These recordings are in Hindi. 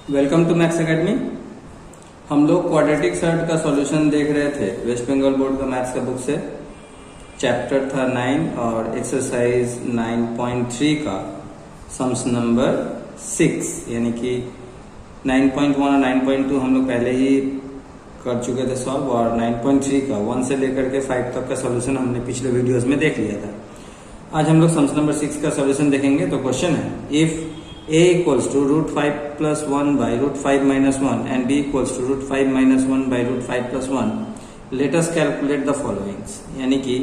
Welcome to maths academy. हम लोग क्वाड्रेटिक सर्ट का सॉल्यूशन देख रहे थे वेस्ट बंगाल बोर्ड का मैथ्स का बुक से। चैप्टर था 9 और एक्सरसाइज 9.3 का सम्स नंबर 6, यानी कि 9.1 और 9.2 हम लोग पहले ही कर चुके थे सॉल्व, और 9.3 का 1 से लेकर के 5 तक का सॉल्यूशन हमने पिछले वीडियोस में देख लिया था। आज हम लोग सम्स नंबर 6 का सॉल्यूशन देखेंगे। तो क्वेश्चन है, if a equals to root 5 plus 1 by root 5 minus 1 and b equals to root 5 minus 1 by root 5 plus 1, let us calculate the followings। यानी कि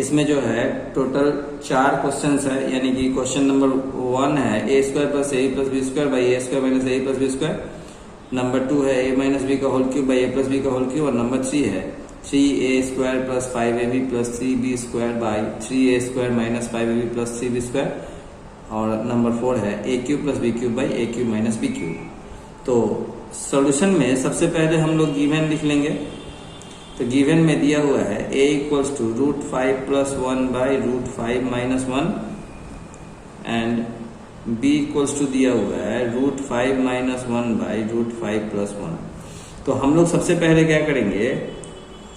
इसमें जो है टोटल 4 क्वेश्चंस है, यानी कि क्वेश्चन नंबर 1 है a square plus a plus b square by a square minus a plus b square. Number 2 है a माइनस बी का whole cube by a plus B का होल क्यूब। और नंबर 3 है 3a square plus 5ab plus 3b square by 3a square minus 5ab plus 3b square. और नंबर 4 है a cube plus b cube by a cube minus b cube. तो सॉल्यूशन में सबसे पहले हम लोग गिवन लिख लेंगे। तो गिवन में दिया हुआ है a equals to root 5 plus 1 by root 5 minus 1 and b equals to दिया हुआ है root 5 minus 1 by root 5 plus 1। तो हम लोग सबसे पहले क्या करेंगे,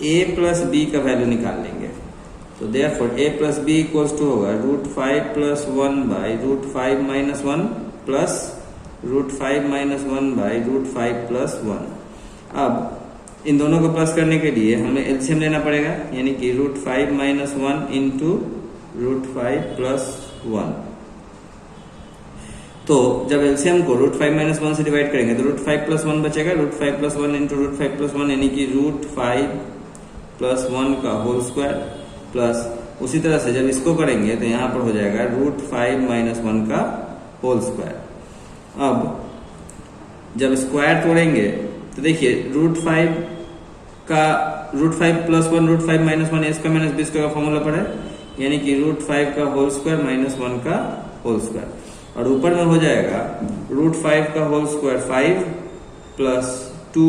a प्लस b का वैल्यू निकाल लेंगे। तो therefore a plus b equals to होगा root 5 plus 1 by root 5 minus 1 plus root 5 minus 1 by root 5 plus 1। अब इन दोनों को प्लस करने के लिए हमें एलसीएम लेना पड़ेगा, यानी कि root 5 minus 1 into root 5 plus 1। तो जब एलसीएम को रूट 5 माइनस 1 से डिवाइड करेंगे तो रूट 5 प्लस 1 बचेगा। Root 5 plus 1 into root 5 plus 1, यानी कि रूट 5 प्लस 1 का होल स्क्वायर प्लस उसी तरह से जब इसको करेंगे तो यहां पर हो जाएगा रूट 5 माइनस 1 का होल स्क्वायर। अब जब स्क्वायर तोड़ेंगे तो देखिए रूट 5 प्लस 1 रूट 5 माइनस 1 ए स्क्वायर माइनस बी स्क्वायर का फॉर्मूला पड़ा है, यानी कि रूट 5 का होल स्क्वायर माइनस 1 का होल स्क्वायर। और ऊपर में हो जाएगा रूट 5 का whole square 5 plus 2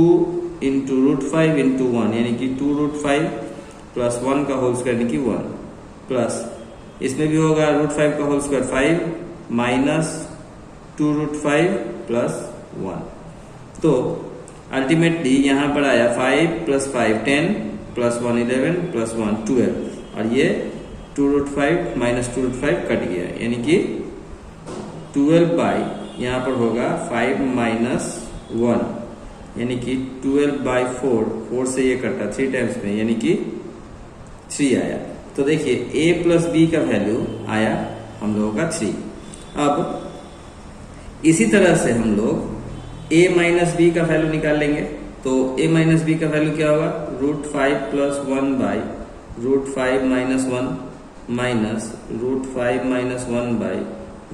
into root 5 into 1, यानी कि 2 रूट 5 प्लस 1 का होल स्क्वायर यानी कि 1 प्लस इसमें भी होगा रूट 5 का whole square 5 minus 2 root 5 plus 1। तो अल्टीमेटली यहां पर आया 5 प्लस 5 10 प्लस 1 11 प्लस 1 12, और ये 2 रूट 5 माइनस 2 रूट 5 कट गया, यानी कि 12 बाई यहां पर होगा 5 माइनस 1, यानी कि 12 बाई 4 से ये कटा 3 टाइम्स में, यानी कि 3 आया। तो देखिए a प्लस बी का वैल्यू आया हम लोगों का 3। अब इसी तरह से हम लोग a माइनस बी का वैल्यू निकाल लेंगे। तो a माइनस बी का वैल्यू क्या होगा, root 5 plus 1 by root 5 minus 1 minus root 5 minus 1 by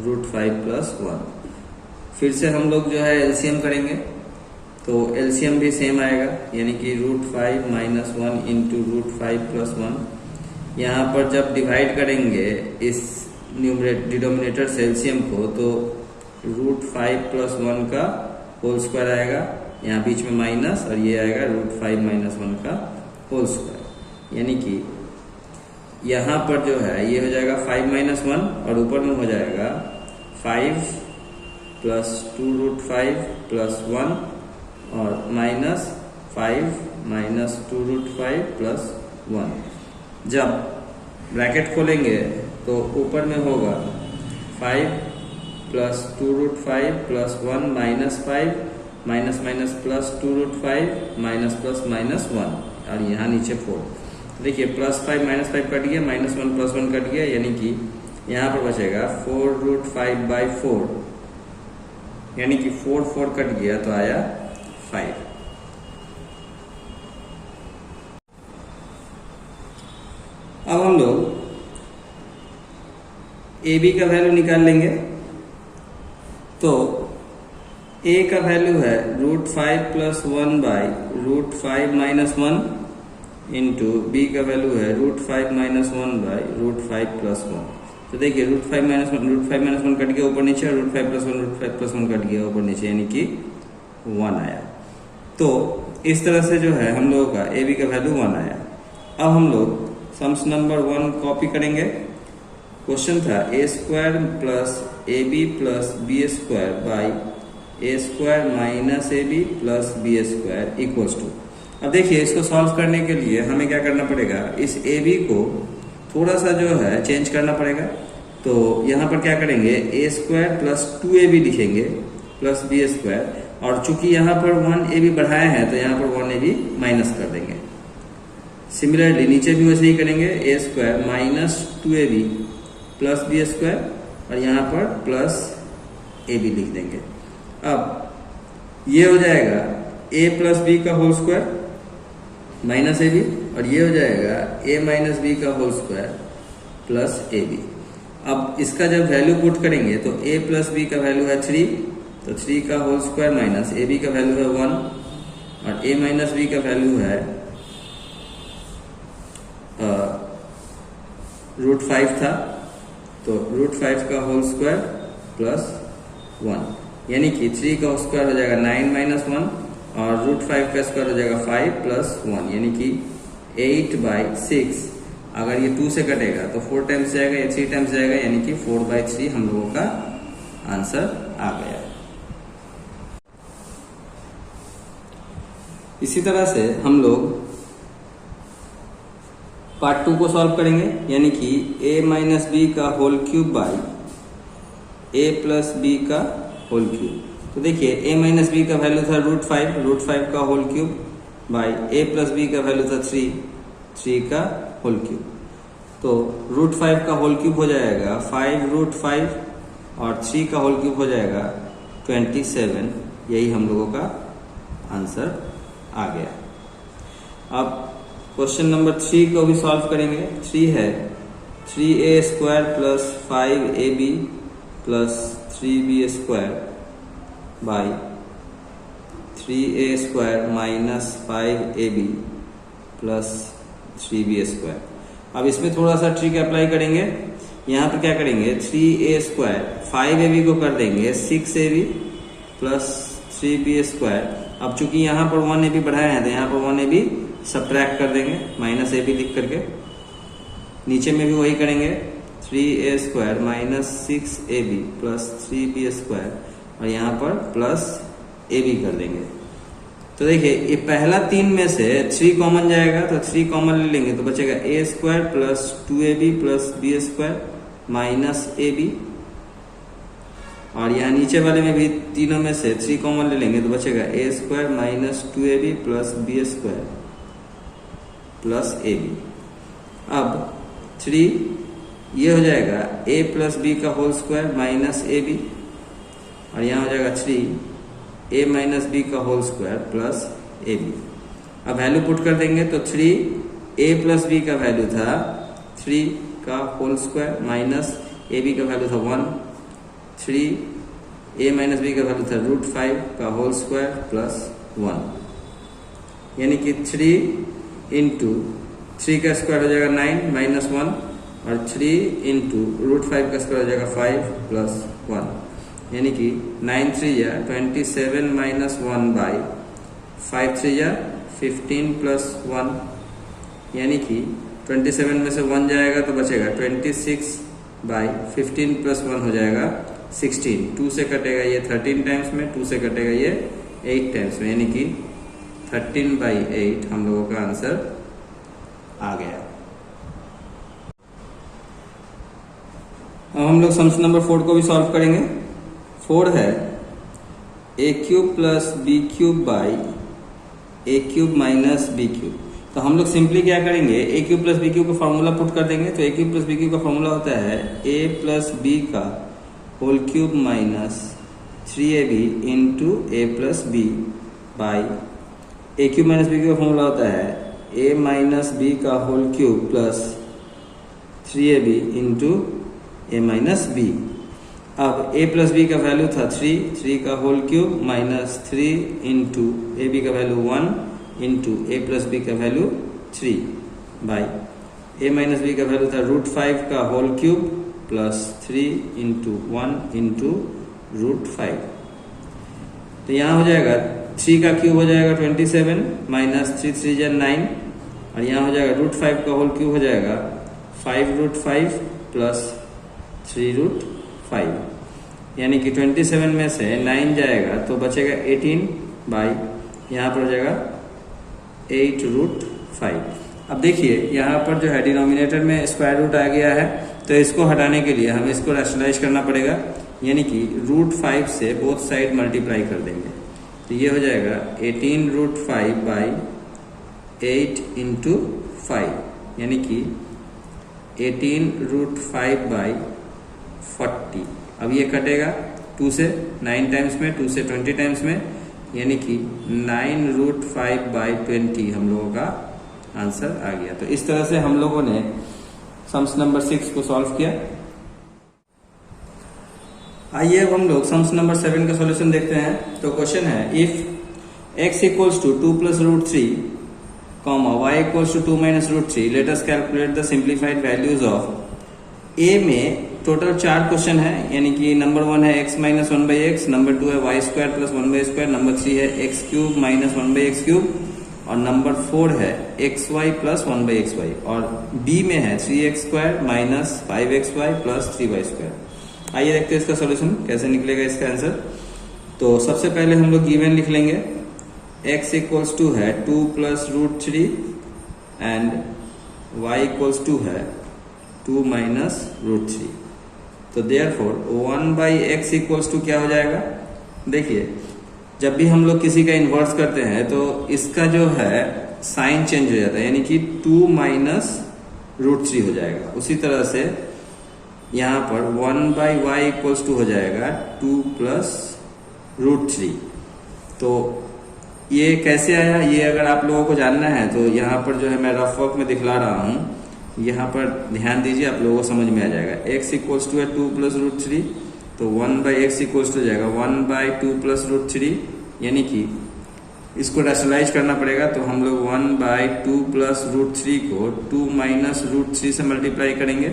root 5 plus 1। फिर से हम लोग जो है एलसीएम करेंगे, तो एलसीएम भी सेम आएगा, यानी कि root 5 minus 1 into root 5 plus 1। यहाँ पर जब डिवाइड करेंगे इस डिनोमिनेटर से एलसीएम को, तो रूट 5 प्लस 1 का होल स्क्वायर आएगा, यहाँ बीच में माइनस, और ये आएगा रूट 5 माइनस 1 का होल स्क्वायर, यानी कि यहाँ पर जो है ये हो जाएगा 5 माइनस 1, और ऊपर में हो जाएगा 5 प्लस 2 रूट 5 प्लस 1 और माइनस 5 माइनस 2 रूट 5 प्लस 1। जब ब्रैकेट खोलेंगे तो ऊपर में होगा 5 plus 2 root 5 plus 1 minus 5 minus minus plus 2 root 5 minus plus minus 1, और यहाँ नीचे 4। देखिए प्लस 5 माइनस 5 कट गया, माइनस 1 प्लस 1 कट गया, यानी कि यहाँ पर बचेगा 4 रूट 5 बाई 4, यानी कि 4 कट गया तो आया 5। अब हम लोग ए बी का वैल्यू निकाल लेंगे। तो a का वैल्यू है root 5 plus 1 by root 5 minus 1 into B का वैल्यू है root 5 minus 1 by root 5 plus 1। तो देखिए रूट 5 माइनस 1 कट गया ऊपर नीचे, रूट 5 प्लस 1 कट गया ऊपर नीचे, यानी कि 1 आया। तो इस तरह से जो है हम लोगों का ए बी का वैल्यू 1 आया। अब हम लोग सम्स नंबर 1 कॉपी करेंगे। क्वेश्चन था a square plus A b plus b square by a square minus A b plus b square equals to. अब देखिए इसको सॉल्व करने के लिए हमें क्या करना पड़ेगा, इस ए बी को थोड़ा सा जो है चेंज करना पड़ेगा। तो यहाँ पर क्या करेंगे, ए स्क्वायर प्लस 2ab लिखेंगे प्लस बी स्क्वायर, और चूंकि यहाँ पर 1ab बढ़ाए हैं तो यहाँ पर 1ab माइनस कर देंगे। सिमिलरली नीचे भी वैसे ही करेंगे, a square minus 2ab plus b square, और यहाँ पर प्लस ए बी लिख देंगे। अब ये हो जाएगा a प्लस बी का होल स्क्वायर माइनस ए बी, और ये हो जाएगा a माइनस बी का होल स्क्वायर प्लस ए बी। अब इसका जब वैल्यू पुट करेंगे तो a प्लस बी का वैल्यू है 3, तो 3 का whole square minus A B का वैल्यू है 1, और a माइनस बी का वैल्यू है √5 था, तो √5 का होल स्क्वायर प्लस 1, यानी कि 3 का स्क्वायर हो जाएगा 9 माइनस 1, और √5 का स्क्वायर हो जाएगा 5 प्लस 1, यानी कि 8/6। अगर ये 2 से कटेगा तो 4 टाइम्स जाएगा, या 3 टाइम्स जाएगा, यानी कि 4/3 हम लोगों का आंसर आ गया। इसी तरह से हम लोग पार्ट 2 को सॉल्व करेंगे, यानी कि a माइनस बी का whole cube by a plus B का होल क्यूब। तो देखिए a माइनस बी का वैल्यू था √5 का whole cube by a plus B का वैल्यू था 3 का होल क्यूब। तो √5 का होल क्यूब हो जाएगा 5√5, और 3 का होल क्यूब हो जाएगा 27। यही हम लोगों का आंसर आ गया। अब क्वेश्चन नंबर 3 को भी सॉल्व करेंगे। 3 है 3a square plus 5ab plus 3b square by 3a square minus 5ab plus 3b square. अब इसमें थोड़ा सा ट्रिक अप्लाई करेंगे। यहाँ पर क्या करेंगे, 3a स्क्वायर 5ab को कर देंगे 6ab प्लस 3b स्क्वायर। अब चूंकि यहाँ पर 1ab बढ़ाए हैं तो यहाँ पर 1ab सब्ट्रैक्ट कर देंगे माइनस ab लिख करके। नीचे में भी वही करेंगे, 3a square minus 6ab plus 3b square, और यहाँ पर प्लस ab कर देंगे। तो देखिए ये पहला 3 में से 3 कॉमन जाएगा, तो 3 कॉमन ले लेंगे तो बचेगा a square plus 2ab plus b square minus ab, और यहाँ नीचे वाले में भी तीनों में से 3 कॉमन ले लेंगे तो बचेगा a square minus 2ab plus b square plus ab। अब 3 ये हो जाएगा a प्लस b का होल स्क्वायर माइनस ab, और यहाँ हो जाएगा 3 a माइनस b का होल स्क्वायर प्लस ab। अब वैल्यू पुट कर देंगे तो 3a प्लस b का वैल्यू था 3 का होल स्क्वायर माइनस ab का वैल्यू था 1, 3a माइनस b का वैल्यू था √5 का होल स्क्वायर प्लस 1, यानी कि 3 इंटू 3 का स्क्वायर हो जाएगा 9 माइनस 1, और 3 इंटू √5 का स्क्वायर हो जाएगा 5 प्लस 1, यानी कि 9 3 या 27 माइनस 1 बाई 5 3 या 15 प्लस 1, यानी कि 27 में से 1 जाएगा तो बचेगा 26 बाई 15 प्लस 1 हो जाएगा 16। 2 से कटेगा ये 13 टाइम्स में, 2 से कटेगा ये 8 टाइम्स में, यानी कि 13/8 हम लोगों का आंसर आ गया। अब हम लोग सम नंबर 4 को भी सॉल्व करेंगे। 4 है a cube plus b cube by a cube minus b cube. तो हम लोग सिंपली क्या करेंगे, a cube plus b cube का फॉर्मूला पुट कर देंगे। तो a cube plus b cube का फॉर्मूला होता है a प्लस b का whole cube minus 3ab into a plus b by a cube minus b cube का फॉर्मूला होता है a माइनस b का whole cube plus 3ab into a minus b। अब a प्लस b का वैल्यू था 3 का whole cube minus 3 into a B का value 1 into a plus b का value 3 by a minus b का वैल्यू था √5 का whole cube plus 3 into 1 into √5। तो यहाँ हो जाएगा 3 का क्यूब हो जाएगा 27 माइनस 3 3 जा 9, और यहाँ हो जाएगा √5 का होल क्यूब हो जाएगा 5 √5 प्लस 3 √5। यानी कि 27 में से 9 जाएगा तो बचेगा 18 बाई यहाँ पर हो जाएगा 8√5। अब देखिए यहाँ पर जो है डिनोमिनेटर में स्क्वायर रूट आ गया है, तो इसको हटाने के लिए हमें इसको रैशनलाइज करना पड़ेगा, यानी कि √5 से बोथ साइड मल्टीप्लाई कर देंगे। तो ये हो जाएगा 18√5 बाई 8 इंटू 5, यानी कि 18√5 बाई 40। अब ये कटेगा 2 से 9 टाइम्स में, 2 से 20 टाइम्स में, यानी कि 9√5 बाई 20 हम लोगों का आंसर आ गया। तो इस तरह से हम लोगों ने सम्स नंबर 6 को सॉल्व किया। आइए अब हम लोग सम्स नंबर 7 का सॉल्यूशन देखते हैं। तो क्वेश्चन है, if x equals to 2 plus √3 y equals to 2 minus √3, let us calculate the simplified values of. A में टोटल 4 क्वेश्चन है, यानी कि नंबर 1 है x माइनस 1/x, नंबर 2 है y स्क्वायर प्लस 1/2, नंबर 3 है x cube minus 1/x cube, और नंबर 4 है xy प्लस 1/xy, और b में है 3x square minus 5xy plus 3y square. आइए देखते हैं इसका सॉल्यूशन कैसे निकलेगा इसका आंसर। तो सबसे पहले हम लोग गिवन लिख लेंगे, x इक्वल्स टू है 2 plus √3 and y equals to है 2 माइनस √3। तो देयरफॉर 1/x इक्वल्स टू क्या हो जाएगा। देखिए जब भी हम लोग किसी का इन्वर्स करते हैं तो इसका जो है साइन चेंज हो जाता है, यानी कि 2 माइनस √3 हो जाएगा। उसी तरह से यहाँ पर 1/y इक्वल्स टू हो जाएगा 2 प्लस √3। तो ये कैसे आया, ये अगर आप लोगों को जानना है तो यहाँ पर जो है मैं रफ वर्क में दिखला रहा हूँ, यहाँ पर ध्यान दीजिए, आप लोगों को समझ में आ जाएगा। x इक्वल्स टू है 2 प्लस √3, तो 1/x इक्वल्स टू हो जाएगा 1/2 प्लस √3, यानी कि इसको रैशनलाइज करना पड़ेगा। तो हम लोग 1/2 प्लस √3 को 2 माइनस √3 से मल्टीप्लाई करेंगे,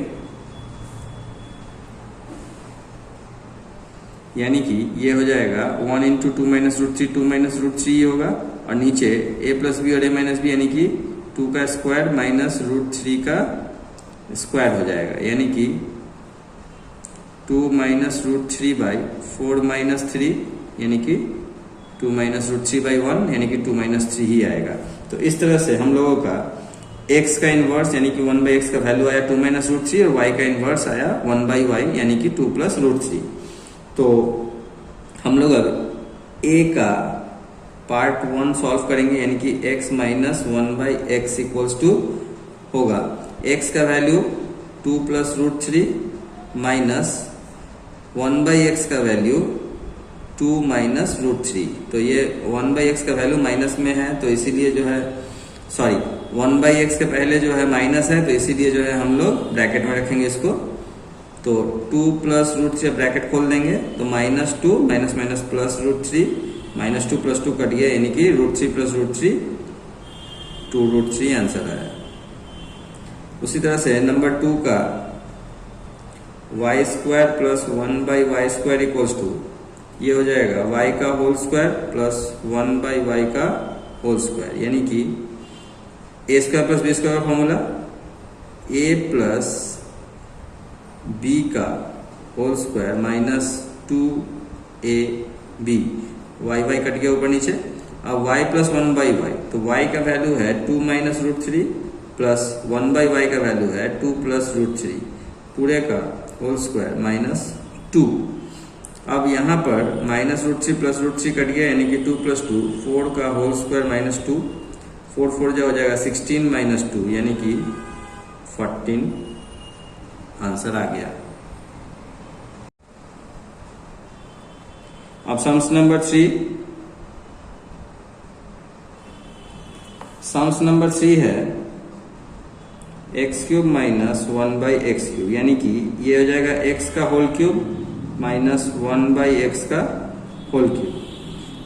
यानी कि ये हो जाएगा 1 इंटू 2 माइनस √3, 2 माइनस √3 ये होगा, और नीचे a प्लस बी और a माइनस बी, यानी कि 2 का स्क्वायर माइनस √3 का स्क्वायर हो जाएगा, यानी कि 2 माइनस √3 बाई 4 माइनस 3, यानी कि 2 माइनस √3 बाई 1, यानी कि 2 माइनस 3 ही आएगा। तो इस तरह से हम लोगों का x का इनवर्स यानी कि 1/x का वैल्यू आया 2 माइनस √3, और y का इनवर्स आया 1/y यानी कि 2 प्लस √3। तो हम लोग अब a का पार्ट 1 सॉल्व करेंगे, यानी कि x minus 1/x equals to होगा x का वैल्यू 2 प्लस √3 माइनस 1/x का वैल्यू 2 माइनस √3। तो ये 1/x का वैल्यू माइनस में है, तो इसीलिए जो है 1/x के पहले जो है माइनस है, तो इसीलिए जो है हम लोग ब्रैकेट में रखेंगे इसको। तो 2 प्लस √3 ब्रैकेट खोल देंगे, तो -2 minus minus plus √3, -2 plus 2 cut गया, यानी कि √3 प्लस √3 2√3 आंसर आया। उसी तरह से नंबर 2 का y square plus 1/y square equals to ये हो जाएगा y का होल स्क्वायर प्लस 1/y का होल स्क्वायर, यानी कि a square plus b square का फॉर्मूला a प्लस b का whole square minus 2ab, y cut गया ऊपर नीचे। अब y प्लस 1/y, तो y का वैल्यू है 2 माइनस √3 प्लस 1/y का वैल्यू है 2 प्लस √3, पूरे का होल स्क्वायर माइनस 2। अब यहाँ पर माइनस √3 प्लस √3 कट गया, यानी कि 2 प्लस 2, 4 का होल स्क्वायर माइनस 2, 4 4 जो हो जाएगा 16 माइनस 2, यानी कि 14 आंसर आ गया। अब सम्स नंबर 3, सम्स नंबर 3 है x cube minus 1/x cube, यानी कि ये हो जाएगा x का होल क्यूब माइनस 1/x का होल क्यूब।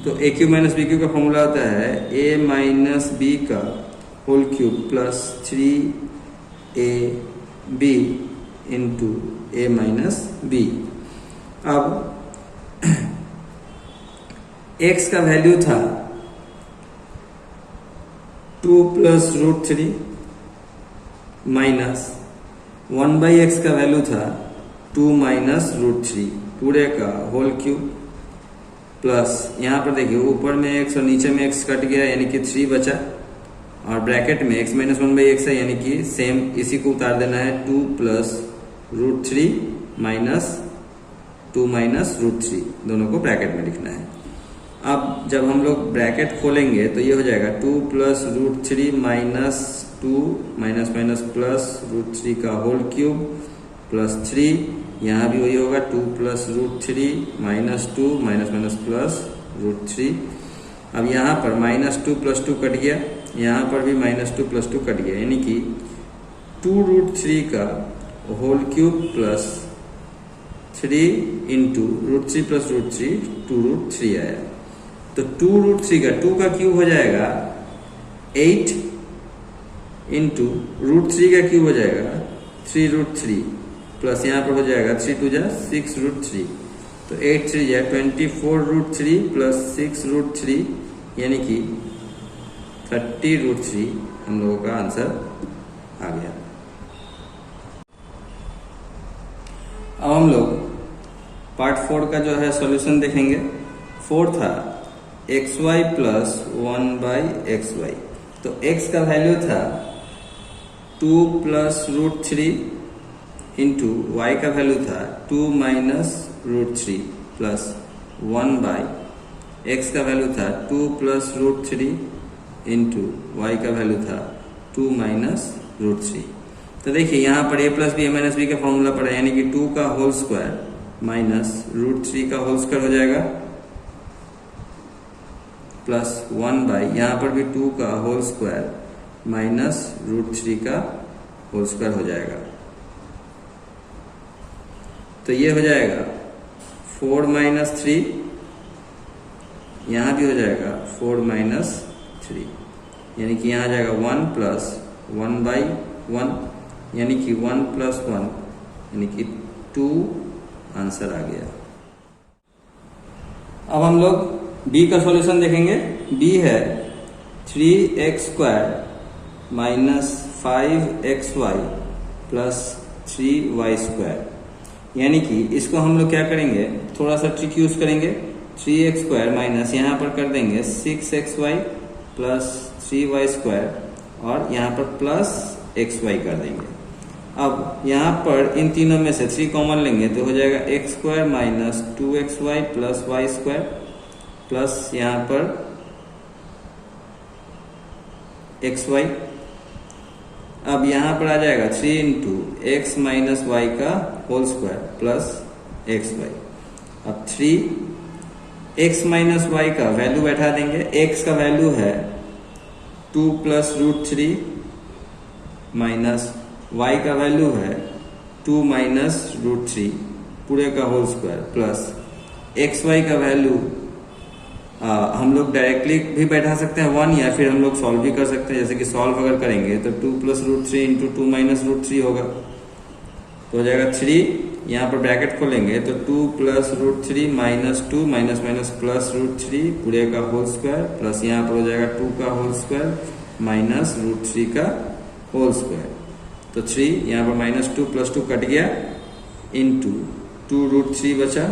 तो a cube minus b cube का फॉर्मूला होता है a माइनस b का whole cube plus 3ab into a minus b। अब x का वैल्यू था 2 प्लस √3 माइनस 1/x का वैल्यू था 2 माइनस √3। पूरे का होल क्यूब प्लस यहाँ पर देखिए ऊपर में x और नीचे में x कट गया यानी कि 3 बचा, और ब्रैकेट में x माइनस 1/x है यानी कि सेम इसी को उतार देना है 2 प्लस √3 माइनस 2 माइनस √3 दोनों को ब्रैकेट में लिखना है। अब जब हम लोग ब्रैकेट खोलेंगे तो ये हो जाएगा 2 plus √3 minus 2 minus minus plus √3 का होल क्यूब प्लस 3, यहाँ भी वही होगा 2 plus √3 minus 2 minus minus plus √3। अब यहाँ पर माइनस 2 प्लस 2 कट गया, यहाँ पर भी माइनस 2 प्लस 2 कट गया यानी कि 2√3 का whole cube plus 3 into √3 plus √3 2√3 आया। तो 2√3 का 2 का क्यूब हो जाएगा 8 इंटू √3 का क्यूब हो जाएगा 3√3 प्लस यहाँ पर हो जाएगा 3 2 जा 6√3, तो 8 3 जा 24√3 प्लस 6√3 यानी कि 30√3 हम लोगों का आंसर आ गया। अब हम लोग पार्ट 4 का जो है सॉल्यूशन देखेंगे। 4 था xy प्लस 1/xy, तो x का वैल्यू था 2 प्लस √3 इंटू y का वैल्यू था 2 माइनस √3 प्लस 1/x का वैल्यू था 2 प्लस √3 इंटू y का वैल्यू था 2 माइनस √3। तो देखिए यहाँ पर a plus B a minus B का फॉर्मूला पड़ा यानी कि 2 का होल स्क्वायर माइनस √3 का होल स्क्वायर हो जाएगा प्लस 1/ यहाँ पर भी 2 का होल स्क्वायर माइनस √3 का होल स्क्वायर हो जाएगा। तो ये हो जाएगा 4 माइनस 3, यहाँ भी हो जाएगा 4 माइनस 3 यानी कि यहाँ आ जाएगा 1 प्लस 1/1 यानी कि 1 प्लस 1 यानी कि 2 आंसर आ गया। अब हम लोग b का सॉल्यूशन देखेंगे। b है 3x² minus 5xy plus 3y², यानी कि इसको हम लोग क्या करेंगे, थोड़ा सा ट्रिक यूज करेंगे। 3x² माइनस यहाँ पर कर देंगे 6xy प्लस 3y² और यहाँ पर प्लस xy कर देंगे। अब यहाँ पर इन तीनों में से 3 कॉमन लेंगे तो हो जाएगा x² minus 2xy plus y² plus यहाँ पर xy। अब यहाँ पर आ जाएगा 3 इंटू एक्स माइनस वाई का होल स्क्वायर प्लस xy। अब 3 x माइनस वाई का वैल्यू बैठा देंगे। x का वैल्यू है 2 प्लस √3 माइनस y का वैल्यू है 2 माइनस √3 पूरे का होल स्क्वायर प्लस xy का वैल्यू हम लोग डायरेक्टली भी बैठा सकते हैं 1, या फिर हम लोग सॉल्व भी कर सकते हैं। जैसे कि सॉल्व अगर करेंगे तो 2 प्लस √3 इंटू 2 माइनस √3 होगा, तो हो जाएगा 3। यहाँ पर ब्रैकेट खोलेंगे तो 2 plus √3 minus 2 minus minus plus √3 पूरे का होल स्क्वायर प्लस यहाँ पर हो जाएगा 2 का होल स्क्वायर माइनस √3 का होल स्क्वायर। तो 3 यहाँ पर माइनस 2 प्लस 2 कट गया इंटू 2√3 बचा,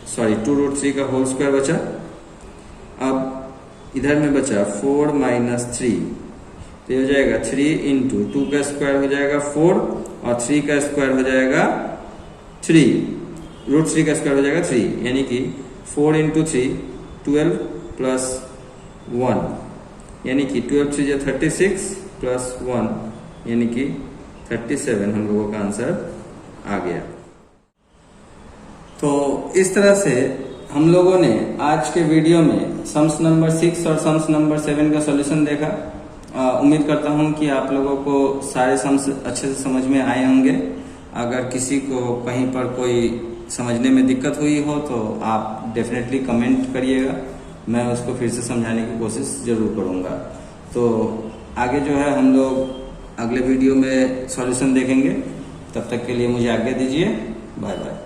सॉरी 2√3 का होल स्क्वायर बचा। अब इधर में बचा 4 माइनस 3, तो ये हो जाएगा 3 इंटू 2 का स्क्वायर हो जाएगा 4 और 3 का स्क्वायर हो जाएगा 3, √3 का स्क्वायर हो जाएगा 3 यानी कि 4 इंटू 3 12 प्लस 1 यानी कि 12 3 36 प्लस 1 यानी कि 37 हम लोगों का आंसर आ गया। तो इस तरह से हम लोगों ने आज के वीडियो में सम्स नंबर 6 और सम्स नंबर 7 का सॉल्यूशन देखा। उम्मीद करता हूं कि आप लोगों को सारे सम्स अच्छे से समझ में आए होंगे। अगर किसी को कहीं पर कोई समझने में दिक्कत हुई हो तो आप डेफिनेटली कमेंट करिएगा, मैं उसको फिर से समझाने की कोशिश जरूर करूंगा। तो आगे जो है हम लोग अगले वीडियो में सॉल्यूशन देखेंगे। तब तक के लिए मुझे आज्ञा दीजिए, बाय बाय।